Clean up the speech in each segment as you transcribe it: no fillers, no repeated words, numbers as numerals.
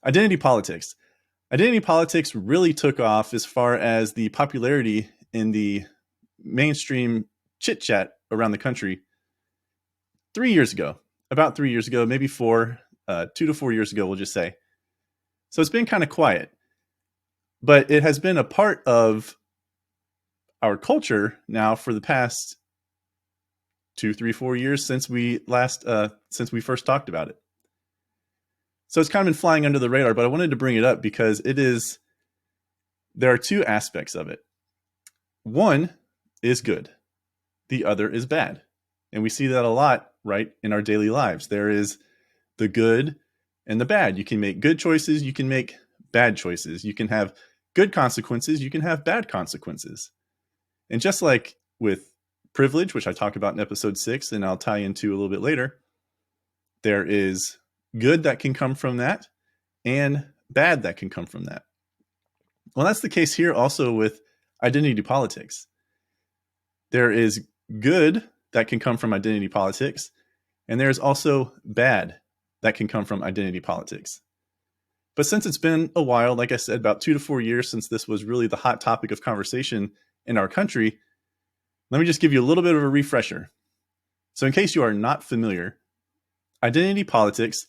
Identity politics. Identity politics really took off as far as the popularity in the mainstream chit chat around the country 3 years ago, about 3 years ago, maybe four, 2 to 4 years ago, we'll just say. So it's been kind of quiet, but it has been a part of our culture now for the past 2, 3, 4 years since we first talked about it. So it's kind of been flying under the radar, but I wanted to bring it up because there are two aspects of it. One is good. The other is bad. And we see that a lot, right, in our daily lives. There is the good and the bad. You can make good choices. You can make bad choices. You can have good consequences. You can have bad consequences. And just like with privilege, which I talk about in episode 6, and I'll tie into a little bit later, there is good that can come from that and bad that can come from that. Well, that's the case here also with identity politics. There is good that can come from identity politics, and there's also bad that can come from identity politics. But since it's been a while, like I said, about 2 to 4 years since this was really the hot topic of conversation in our country, let me just give you a little bit of a refresher. So in case you are not familiar, identity politics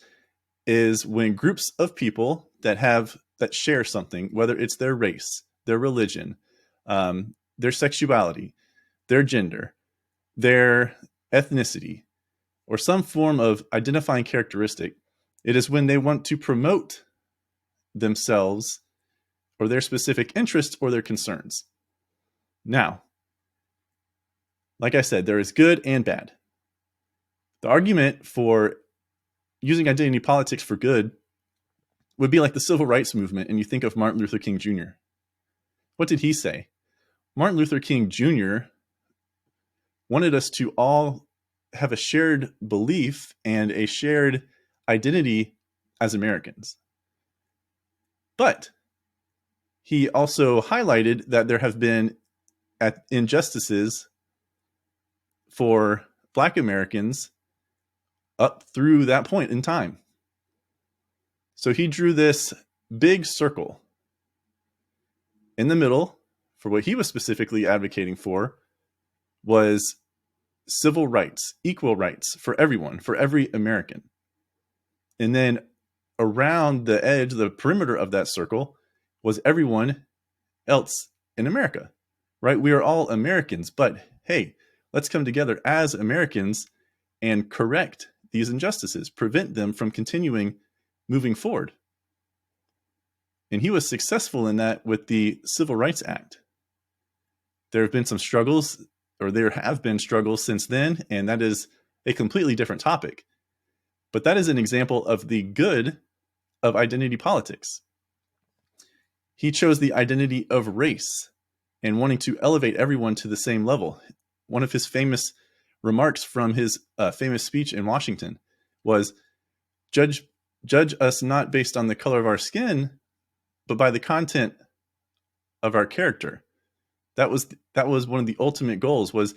is when groups of people that share something, whether it's their race, their religion, their sexuality, their gender, their ethnicity, or some form of identifying characteristic, it is when they want to promote themselves or their specific interests or their concerns. Now, like I said, there is good and bad. The argument for using identity politics for good would be like the civil rights movement, and you think of Martin Luther King Jr. What did he say? Martin Luther King Jr. wanted us to all have a shared belief and a shared identity as Americans. But he also highlighted that there have been injustices for Black Americans up through that point in time. So he drew this big circle. In the middle, for what he was specifically advocating for, was civil rights, equal rights for everyone, for every American. And then around the edge, the perimeter of that circle, was everyone else in America, right? We are all Americans, but hey, let's come together as Americans and correct these injustices, prevent them from continuing moving forward. And he was successful in that with the Civil Rights Act. There have been some struggles, or there have been struggles since then, and that is a completely different topic. But that is an example of the good of identity politics. He chose the identity of race and wanting to elevate everyone to the same level. One of his famous remarks from his famous speech in Washington was, judge us not based on the color of our skin, but by the content of our character. That was one of the ultimate goals, was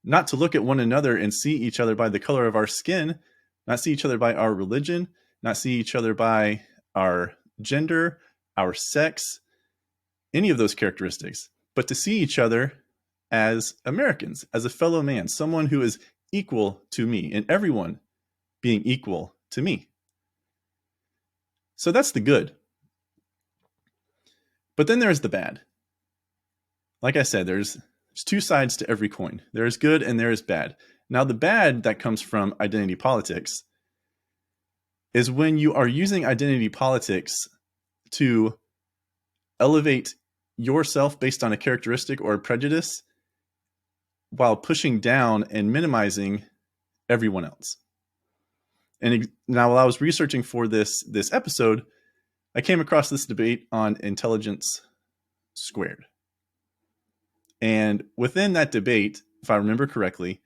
not to look at one another and see each other by the color of our skin, not see each other by our religion, not see each other by our gender, our sex, any of those characteristics, but to see each other as Americans, as a fellow man, someone who is equal to me, and everyone being equal to me. So that's the good. But then there's the bad. Like I said, there's two sides to every coin. There is good and there is bad. Now, the bad that comes from identity politics is when you are using identity politics to elevate yourself based on a characteristic or a prejudice while pushing down and minimizing everyone else. And now, while I was researching for this episode, I came across this debate on intelligence squared. And within that debate, if I remember correctly,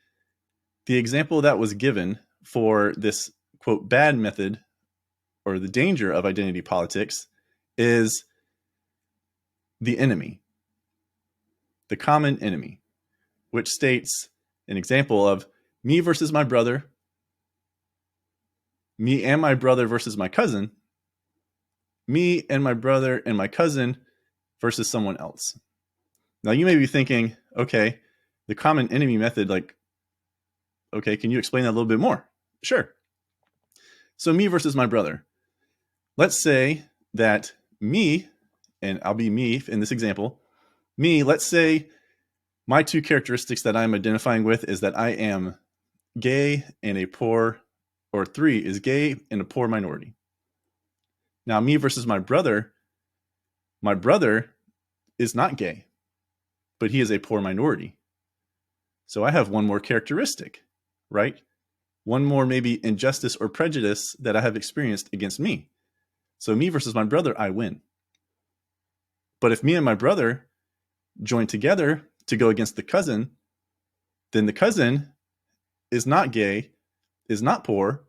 the example that was given for this, quote, bad method or the danger of identity politics is the enemy, the common enemy, which states an example of me versus my brother, me and my brother versus my cousin, me and my brother and my cousin versus someone else. Now you may be thinking, okay, the common enemy method, like, okay, can you explain that a little bit more? Sure. So me versus my brother. Let's say that me, and I'll be me in this example, me, let's say my two characteristics that I'm identifying with is that I am gay and a poor, or 3 is gay and a poor minority. Now me versus my brother is not gay, but he is a poor minority. So I have one more characteristic, right? One more maybe injustice or prejudice that I have experienced against me. So me versus my brother, I win. But if me and my brother join together to go against the cousin, then the cousin is not gay, is not poor,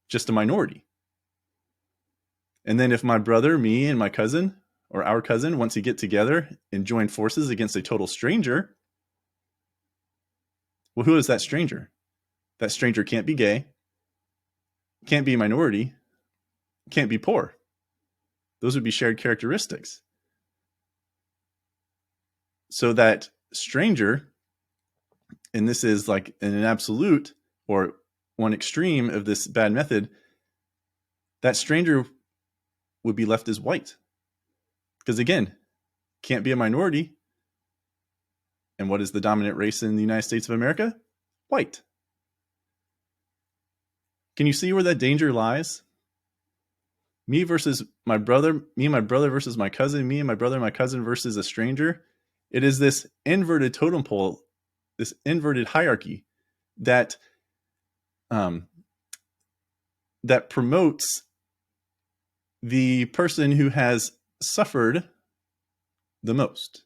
just a minority. And then if my brother, me, and my cousin, or our cousin, once we get together and join forces against a total stranger, well, who is that stranger? That stranger can't be gay, can't be a minority, can't be poor. Those would be shared characteristics. So that stranger, and this is like an absolute or one extreme of this bad method, that stranger would be left as white. Because again, can't be a minority. And what is the dominant race in the United States of America? White. Can you see where that danger lies? Me versus my brother, me and my brother versus my cousin, me and my brother and my cousin versus a stranger. It is this inverted totem pole, this inverted hierarchy that that promotes the person who has suffered the most.